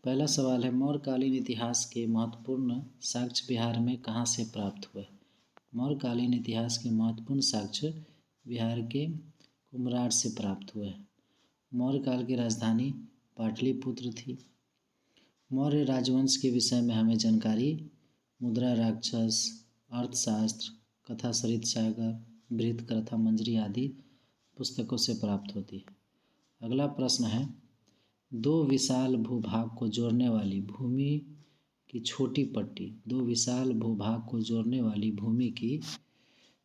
पहला सवाल है, मौर्यकालीन इतिहास के महत्वपूर्ण साक्ष्य बिहार में कहाँ से प्राप्त हुए। मौर्यकालीन इतिहास के महत्वपूर्ण साक्ष्य बिहार के कुम्हरार से प्राप्त हुए। मौर्य काल की राजधानी पाटलिपुत्र थी। मौर्य राजवंश के विषय में हमें जानकारी मुद्रा राक्षस, अर्थशास्त्र, कथा सरित सागर, बृहत कथा मंजरी आदि पुस्तकों से प्राप्त होती है। अगला प्रश्न है, दो विशाल भूभाग को जोड़ने वाली भूमि की छोटी पट्टी, दो विशाल भूभाग को जोड़ने वाली भूमि की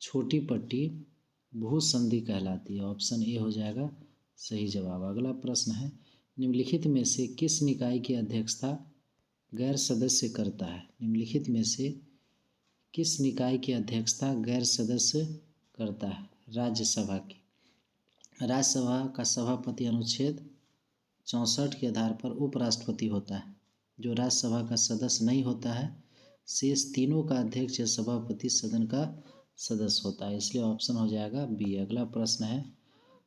छोटी पट्टी भूसंधि कहलाती है। ऑप्शन ए हो जाएगा सही जवाब। अगला प्रश्न है, निम्नलिखित में से किस निकाय की अध्यक्षता गैर सदस्य करता है। निम्नलिखित में से किस निकाय की अध्यक्षता गैर सदस्य करता है। राज्यसभा की। राज्यसभा का सभापति अनुच्छेद 64 के आधार पर उपराष्ट्रपति होता है। जो राज्यसभा का सदस्य नहीं होता है, शेष तीनों का अध्यक्ष या सभापति सदन का सदस्य होता है, इसलिए ऑप्शन हो जाएगा बी। अगला प्रश्न है,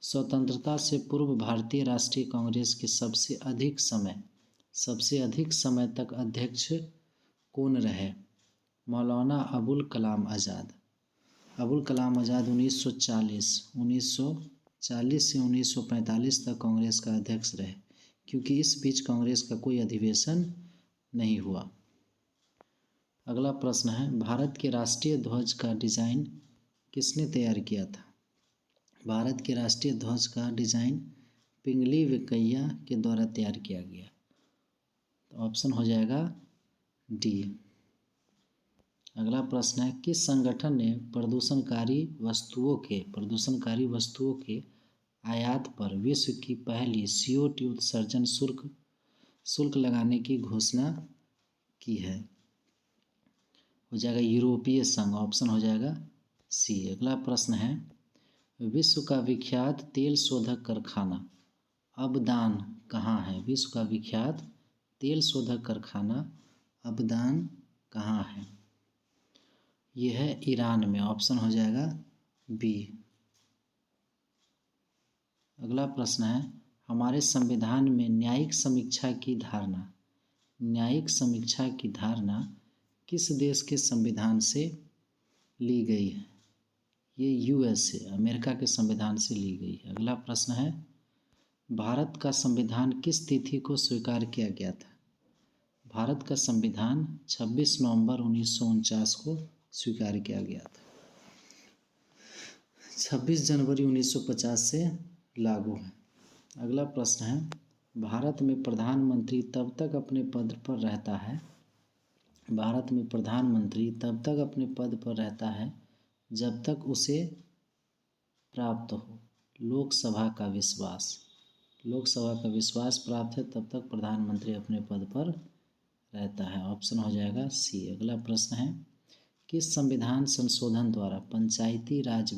स्वतंत्रता से पूर्व भारतीय राष्ट्रीय कांग्रेस के सबसे अधिक समय तक अध्यक्ष कौन रहे। मौलाना अबुल कलाम आज़ाद। अबुल कलाम आज़ाद 1940 से 1945 तक कांग्रेस का अध्यक्ष रहे, क्योंकि इस बीच कांग्रेस का कोई अधिवेशन नहीं हुआ। अगला प्रश्न है, भारत के राष्ट्रीय ध्वज का डिज़ाइन किसने तैयार किया था। भारत के राष्ट्रीय ध्वज का डिज़ाइन पिंगली वेंकैया के द्वारा तैयार किया गया। तो ऑप्शन हो जाएगा डी। अगला प्रश्न है, किस संगठन ने प्रदूषणकारी वस्तुओं के आयात पर विश्व की पहली CO2 उत्सर्जन शुल्क लगाने की घोषणा की है। हो जाएगा यूरोपीय संघ। ऑप्शन हो जाएगा सी। अगला प्रश्न है, विश्व का विख्यात तेल शोधक कारखाना अबदान कहाँ है। विश्व का विख्यात तेल शोधक कारखाना अबदान कहाँ है। यह है ईरान में। ऑप्शन हो जाएगा बी। अगला प्रश्न है, हमारे संविधान में न्यायिक समीक्षा की धारणा किस देश के संविधान से ली गई है। ये USA अमेरिका के संविधान से ली गई है। अगला प्रश्न है, भारत का संविधान किस तिथि को स्वीकार किया गया था। भारत का संविधान 26 नवंबर 1949 को स्वीकार किया गया था। 26 जनवरी 1950 से लागू है। अगला प्रश्न है, भारत में प्रधानमंत्री तब तक अपने पद पर रहता है। भारत में प्रधानमंत्री तब तक अपने पद पर रहता है जब तक उसे प्राप्त हो लोकसभा का विश्वास प्राप्त है, तब तक प्रधानमंत्री अपने पद पर रहता है। ऑप्शन हो जाएगा सी। अगला प्रश्न है, किस संविधान संशोधन द्वारा पंचायती राज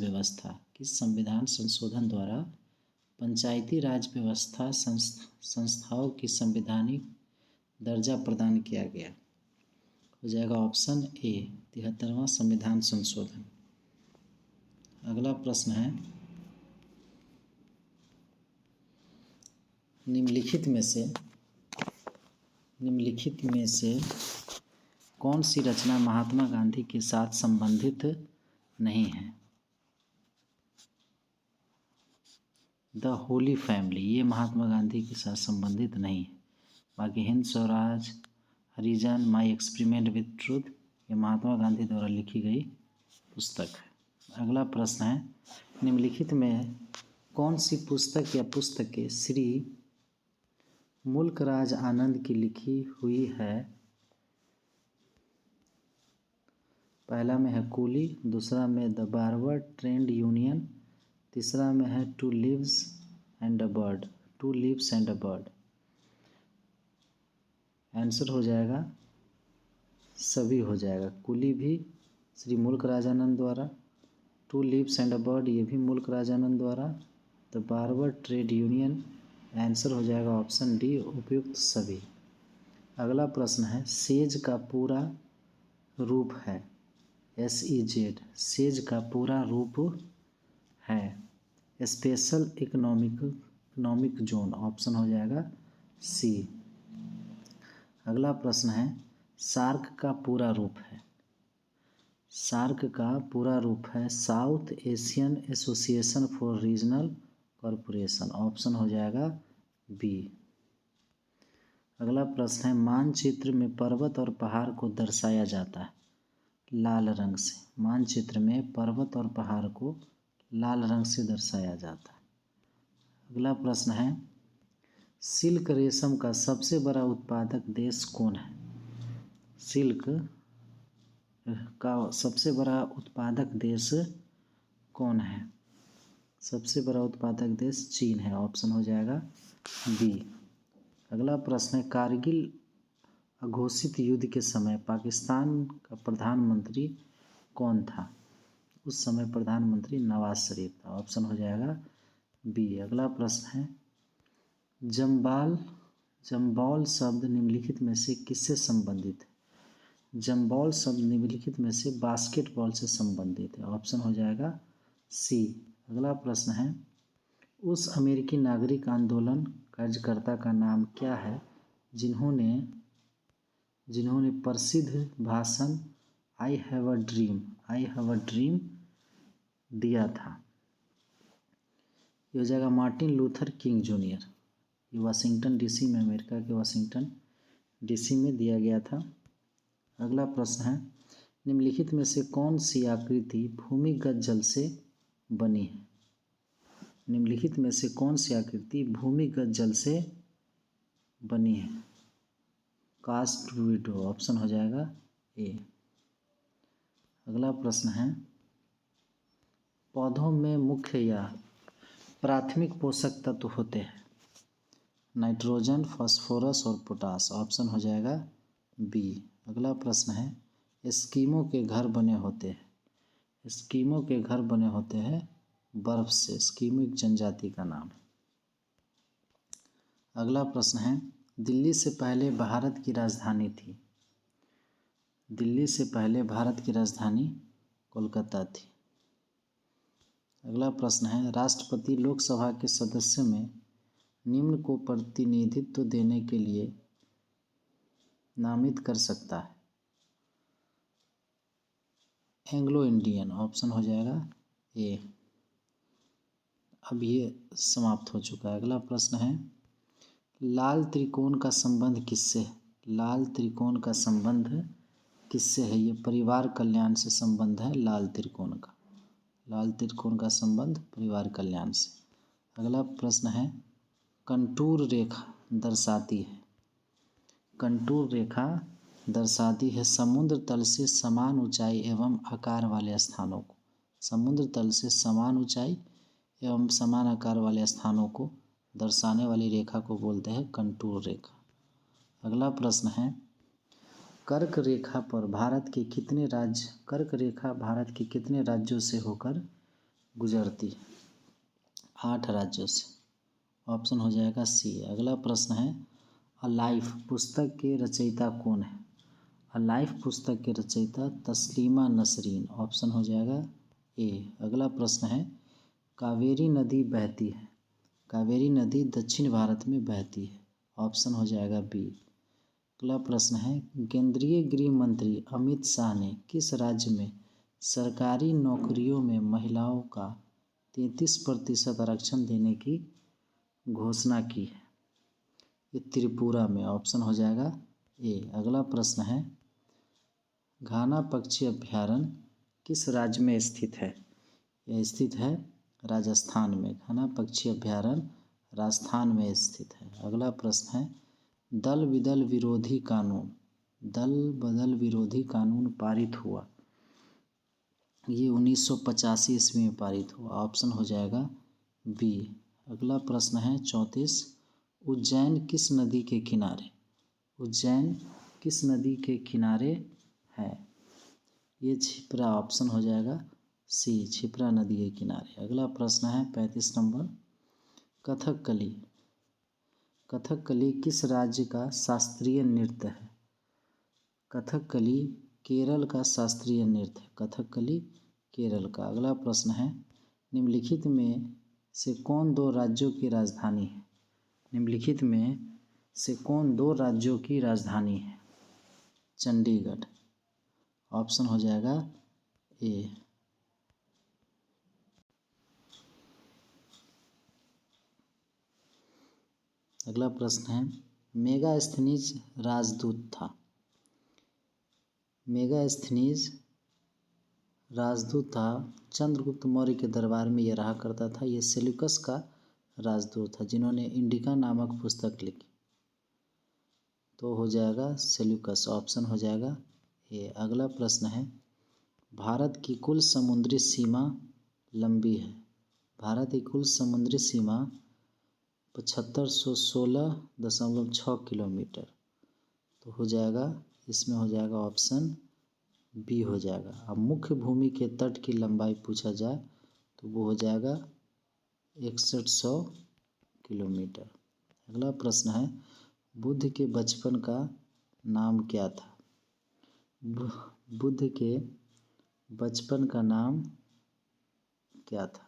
व्यवस्था संस्थाओं की संवैधानिक दर्जा प्रदान किया गया। हो जाएगा ऑप्शन ए 73वां संविधान संशोधन। अगला प्रश्न है, निम्नलिखित में से कौन सी रचना महात्मा गांधी के साथ संबंधित नहीं है। द होली फैमिली, ये महात्मा गांधी के साथ संबंधित नहीं है। बाकी हिंद स्वराज, हरिजन, माई एक्सपेरिमेंट विथ ट्रूथ, ये महात्मा गांधी द्वारा लिखी गई पुस्तक है। अगला प्रश्न है, निम्नलिखित में कौन सी पुस्तक या पुस्तकें श्री मुल्कराज आनंद की लिखी हुई है। पहला में है कूली, दूसरा में द बार्बर ट्रेड यूनियन, तीसरा में है two leaves and a bird. Answer हो जाएगा सभी हो जाएगा। कूली भी श्री मुल्कराज आनंद द्वारा, two leaves and a bird ये भी मुल्कराज आनंद द्वारा, the barber trade union answer हो जाएगा ऑप्शन डी उपयुक्त सभी। अगला प्रश्न है, सेज का पूरा रूप है। SEZ सेज का पूरा रूप है स्पेशल इकोनॉमिक जोन। ऑप्शन हो जाएगा सी। अगला प्रश्न है सार्क का पूरा रूप है। सार्क का पूरा रूप है south Asian association for regional corporation. Option हो जाएगा बी। अगला प्रश्न है मानचित्र में पर्वत और पहाड़ को दर्शाया जाता है लाल रंग से। मानचित्र में पर्वत और पहाड़ को लाल रंग से दर्शाया जाता है। अगला प्रश्न है सिल्क रेशम का सबसे बड़ा उत्पादक देश कौन है। सिल्क का सबसे बड़ा उत्पादक देश कौन है। सबसे बड़ा उत्पादक देश चीन है। ऑप्शन हो जाएगा बी। अगला प्रश्न है कारगिल अघोषित युद्ध के समय पाकिस्तान का प्रधानमंत्री कौन था। उस समय प्रधानमंत्री नवाज शरीफ था। ऑप्शन हो जाएगा बी। अगला प्रश्न है जम्बौल शब्द निम्नलिखित में से किससे संबंधित है। जम्बौल शब्द निम्नलिखित में से बास्केटबॉल से संबंधित है। ऑप्शन हो जाएगा सी। अगला प्रश्न है उस अमेरिकी नागरिक आंदोलन कार्यकर्ता का नाम क्या है जिन्होंने प्रसिद्ध भाषण आई हैव अ ड्रीम दिया था। ये हो जाएगा मार्टिन लूथर किंग जूनियर। ये वाशिंगटन डीसी में, अमेरिका के वाशिंगटन डीसी में दिया गया था। अगला प्रश्न है निम्नलिखित में से कौन सी आकृति भूमिगत जल से बनी है। निम्नलिखित में से कौन सी आकृति भूमिगत जल से बनी है। Cast window. ऑप्शन हो जाएगा ए। अगला प्रश्न है पौधों में मुख्य या प्राथमिक पोषक तत्व होते हैं नाइट्रोजन, फास्फोरस और पोटास। ऑप्शन हो जाएगा बी। अगला प्रश्न है एस्किमो के घर बने होते हैं। एस्किमो के घर बने होते हैं बर्फ से। एस्किमो एक जनजाति का नाम है। अगला प्रश्न है दिल्ली से पहले भारत की राजधानी थी। दिल्ली से पहले भारत की राजधानी कोलकाता थी। अगला प्रश्न है राष्ट्रपति लोकसभा के सदस्य में निम्न को प्रतिनिधित्व देने के लिए नामित कर सकता है। Anglo Indian. ऑप्शन हो जाएगा ए। अब ये समाप्त हो चुका है। अगला प्रश्न है लाल त्रिकोण का संबंध किससे है। लाल त्रिकोण का संबंध किससे है। ये परिवार कल्याण से संबंध है लाल त्रिकोण का। लाल त्रिकोण का संबंध परिवार कल्याण से। अगला प्रश्न है कंटूर रेखा दर्शाती है। कंटूर रेखा दर्शाती है समुद्र तल से समान ऊंचाई एवं आकार वाले स्थानों को। समुद्र तल से समान ऊंचाई एवं समान आकार वाले स्थानों को दर्शाने वाली रेखा को बोलते हैं कंटूर रेखा। अगला प्रश्न है कर्क रेखा भारत के कितने राज्यों से होकर गुजरती है। 8 राज्यों से। ऑप्शन हो जाएगा सी। अगला प्रश्न है अ लाइफ पुस्तक के रचयिता कौन है। अ लाइफ पुस्तक के रचयिता तस्लीमा नसरीन। ऑप्शन हो जाएगा ए। अगला प्रश्न है कावेरी नदी बहती है। कावेरी नदी दक्षिण भारत में बहती है। ऑप्शन हो जाएगा बी। अगला प्रश्न है केंद्रीय गृह मंत्री अमित शाह ने किस राज्य में सरकारी नौकरियों में महिलाओं का 33% आरक्षण देने की घोषणा की है। ये त्रिपुरा में। ऑप्शन हो जाएगा ए। अगला प्रश्न है घाना पक्षी अभ्यारण्य किस राज्य में स्थित है। यह स्थित है राजस्थान में। घाना पक्षी अभ्यारण्य राजस्थान में स्थित है। अगला प्रश्न है दल बदल विरोधी कानून पारित हुआ। ये 1985 ईस्वी में पारित हुआ। ऑप्शन हो जाएगा बी। अगला प्रश्न है 34 उज्जैन किस नदी के किनारे। उज्जैन किस नदी के किनारे है। ये क्षिप्रा। ऑप्शन हो जाएगा सी। क्षिप्रा नदी के किनारे। अगला प्रश्न है 35 नंबर कथकली किस राज्य का शास्त्रीय नृत्य है। कथकली केरल का शास्त्रीय नृत्य है। कथकली केरल का। अगला प्रश्न है निम्नलिखित में से कौन 2 राज्यों की राजधानी है। निम्नलिखित में से कौन दो राज्यों की राजधानी है? चंडीगढ़। ऑप्शन हो जाएगा ए। अगला प्रश्न है, मेगास्थनीज राजदूत था। मेगास्थनीज राजदूत था, चंद्रगुप्त मौर्य के दरबार में यह रहा करता था। ये सेल्यूकस का राजदूत था, जिन्होंने इंडिका नामक पुस्तक लिखी। तो हो जाएगा सेल्यूकस। ऑप्शन हो जाएगा ए। अगला प्रश्न है, भारत की कुल समुद्री सीमा लंबी है। भारत की कुल समुद्री सीमा 7516.6 किलोमीटर। तो हो जाएगा, इसमें हो जाएगा ऑप्शन बी हो जाएगा। अब मुख्य भूमि के तट की लंबाई पूछा जाए तो वो हो जाएगा 6100 किलोमीटर। अगला प्रश्न है, बुद्ध के बचपन का नाम क्या था? बुद्ध के बचपन का नाम क्या था?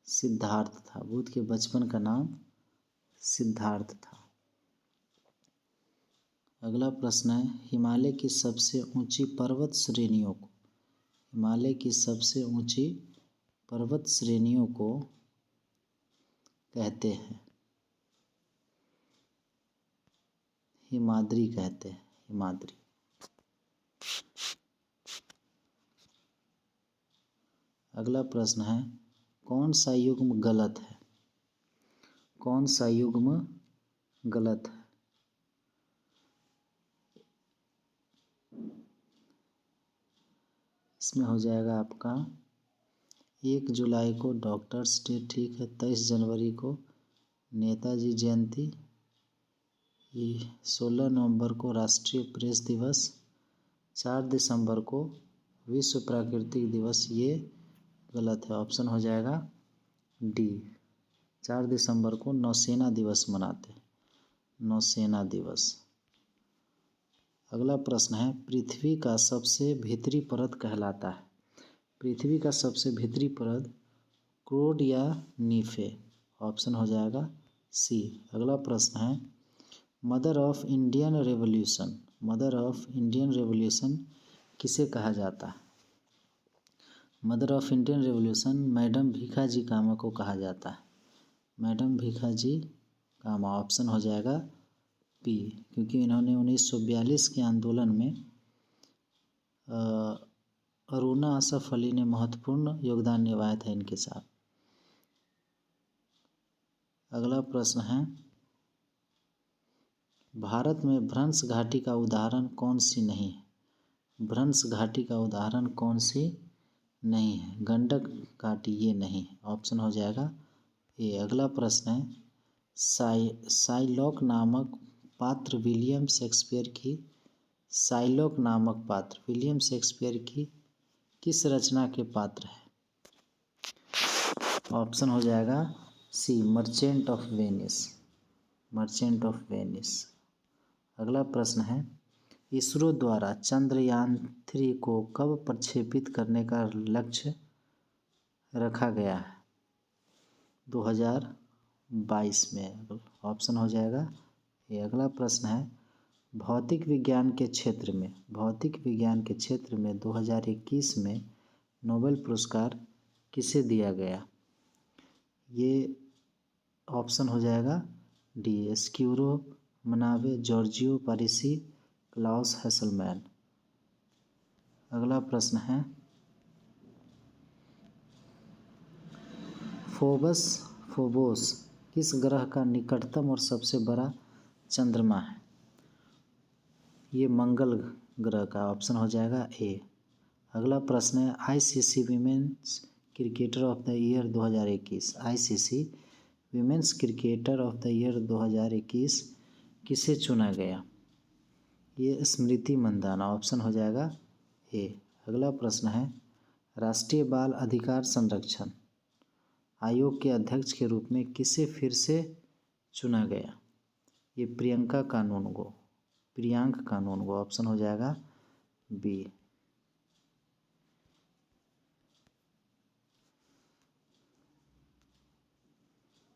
सिद्धार्थ था। बुद्ध के बचपन का नाम सिद्धार्थ था। अगला प्रश्न है, हिमालय की सबसे ऊंची पर्वत श्रेणियों को, हिमालय की सबसे ऊंची पर्वत श्रेणियों को कहते हैं? हिमाद्री कहते हैं, हिमाद्री। अगला प्रश्न है, कौन सा युग्म गलत है? कौन सा युग्म गलत है? इसमें हो जाएगा आपका 1 जुलाई को डॉक्टर्स डे, ठीक है। 23 जनवरी को नेताजी जयंती, 16 नवंबर को राष्ट्रीय प्रेस दिवस, 4 दिसंबर को विश्व प्राकृतिक दिवस। ये गलत है। ऑप्शन हो जाएगा डी। 4 दिसंबर को नौसेना दिवस मनाते हैं, नौसेना दिवस। अगला प्रश्न है, पृथ्वी का सबसे भीतरी परत कहलाता है? पृथ्वी का सबसे भीतरी परत क्रोड या नीफे? ऑप्शन हो जाएगा सी। अगला प्रश्न है, mother of Indian revolution, mother of Indian revolution किसे कहा जाता है? Mother of Indian revolution madam Bhikaji Cama को कहा जाता है, मैडम भीखाजी कामा। ऑप्शन हो जाएगा पी, क्योंकि इन्होंने 1942 के आंदोलन में अरुणा असफ अली ने महत्वपूर्ण योगदान निभाया था इनके साथ। अगला प्रश्न है, भारत में भ्रंश घाटी का उदाहरण कौन सी नहीं है? भ्रंश घाटी का उदाहरण कौन सी नहीं है? गंडक घाटी ये नहीं है। ऑप्शन हो जाएगा ए। अगला प्रश्न है, साइलॉक नामक पात्र विलियम शेक्सपियर की, साइलॉक नामक पात्र विलियम शेक्सपियर की किस रचना के पात्र है? ऑप्शन हो जाएगा C, merchant of Venice, merchant of Venice. अगला प्रश्न है, इसरो द्वारा चंद्रयान 3 को कब प्रक्षेपित करने का लक्ष्य रखा गया है? 2022 में। ऑप्शन हो जाएगा ये। अगला प्रश्न है, भौतिक विज्ञान के क्षेत्र में, भौतिक विज्ञान के क्षेत्र में 2021 में नोबेल पुरस्कार किसे दिया गया? ये ऑप्शन हो जाएगा डी, एस्क्यूरो मनावे, जॉर्जियो पारिसी, क्लाउस हैसलमैन। अगला प्रश्न है, फोबोस किस ग्रह का निकटतम और सबसे बड़ा चंद्रमा है? ये मंगल ग्रह का। ऑप्शन हो जाएगा ए। अगला प्रश्न है, ICC women's cricketer of the year 2021, ICC women's cricketer of the year 2021 किसे चुना गया? ये स्मृति मंदाना। ऑप्शन हो जाएगा ए। अगला प्रश्न है, राष्ट्रीय बाल अधिकार संरक्षण आयोग के अध्यक्ष के रूप में किसे फिर से चुना गया? ये प्रियंक कानूनगो। ऑप्शन हो जाएगा बी।